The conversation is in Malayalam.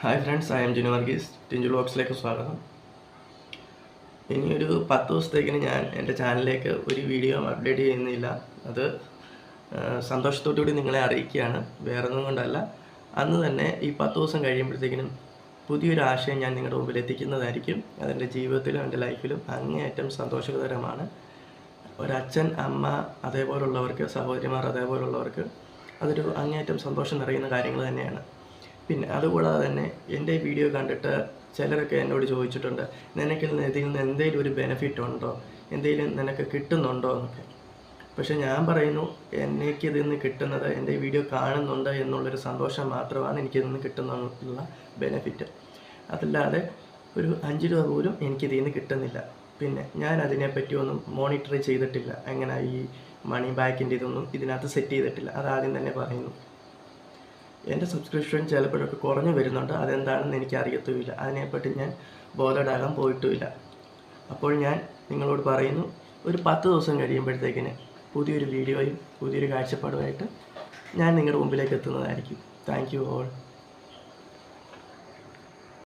Hi friends, I am Jinu Varghese. Tinju വ്ലോഗ്സിലേക്ക് സ്വാഗതം. ഇനിയൊരു 10 ദിവസത്തേക്കിന് ഞാൻ എൻ്റെ ചാനലിലേക്ക് ഒരു വീഡിയോ അപ്ഡേറ്റ് ചെയ്യുന്നില്ല. അത് സന്തോഷത്തോടുകൂടി നിങ്ങളെ അറിയിക്കുകയാണ്, വേറൊന്നും കൊണ്ടല്ല. അന്ന് തന്നെ ഈ 10 ദിവസം കഴിയുമ്പോഴത്തേക്കിനും പുതിയൊരു ആശയം ഞാൻ നിങ്ങളുടെ മുമ്പിൽ എത്തിക്കുന്നതായിരിക്കും. അതെൻ്റെ ജീവിതത്തിലും എൻ്റെ ലൈഫിലും അങ്ങേയറ്റം സന്തോഷകരമാണ്. ഒരച്ഛൻ, അമ്മ, അതേപോലുള്ളവർക്ക്, സഹോദരിമാർ അതേപോലുള്ളവർക്ക് അതൊരു അങ്ങേയറ്റം സന്തോഷം നിറയുന്ന കാര്യങ്ങൾ തന്നെയാണ്. പിന്നെ അതുകൂടാതെ തന്നെ എൻ്റെ വീഡിയോ കണ്ടിട്ട് ചിലരൊക്കെ എന്നോട് ചോദിച്ചിട്ടുണ്ട്, ഇതിൽ നിന്ന് എന്തെങ്കിലും ഒരു ബെനിഫിറ്റ് ഉണ്ടോ, എന്തെങ്കിലും നിനക്ക് കിട്ടുന്നുണ്ടോ എന്നൊക്കെ. പക്ഷേ ഞാൻ പറയുന്നു, എനിക്കിതിൽ നിന്ന് കിട്ടുന്നത് എൻ്റെ വീഡിയോ കാണുന്നുണ്ട് എന്നുള്ളൊരു സന്തോഷം മാത്രമാണ് എനിക്കിതിൽ നിന്ന് കിട്ടുന്നുള്ള ബെനിഫിറ്റ്. അതല്ലാതെ ഒരു 5 രൂപ പോലും എനിക്കിതിൽ നിന്ന് കിട്ടുന്നില്ല. പിന്നെ ഞാൻ അതിനെപ്പറ്റി ഒന്നും മോണിറ്റർ ചെയ്തിട്ടില്ല. എങ്ങനെ ഈ മണി ബാക്കിൻ്റെ ഇതൊന്നും ഇതിനകത്ത് സെറ്റ് ചെയ്തിട്ടില്ല. അതാദ്യം തന്നെ പറയുന്നു. എൻ്റെ സബ്സ്ക്രിപ്ഷൻ ചിലപ്പോഴൊക്കെ കുറഞ്ഞു വരുന്നുണ്ട്. അതെന്താണെന്ന് എനിക്ക് അറിയത്തുമില്ല. അതിനെപ്പറ്റി ഞാൻ ബോധേഡാകാൻ പോയിട്ടുമില്ല. അപ്പോൾ ഞാൻ നിങ്ങളോട് പറയുന്നു, ഒരു 10 ദിവസം കഴിയുമ്പോഴത്തേക്കിന് പുതിയൊരു വീഡിയോയും പുതിയൊരു കാഴ്ചപ്പാടുമായിട്ട് ഞാൻ നിങ്ങളുടെ മുമ്പിലേക്ക് എത്തുന്നതായിരിക്കും. Thank you all.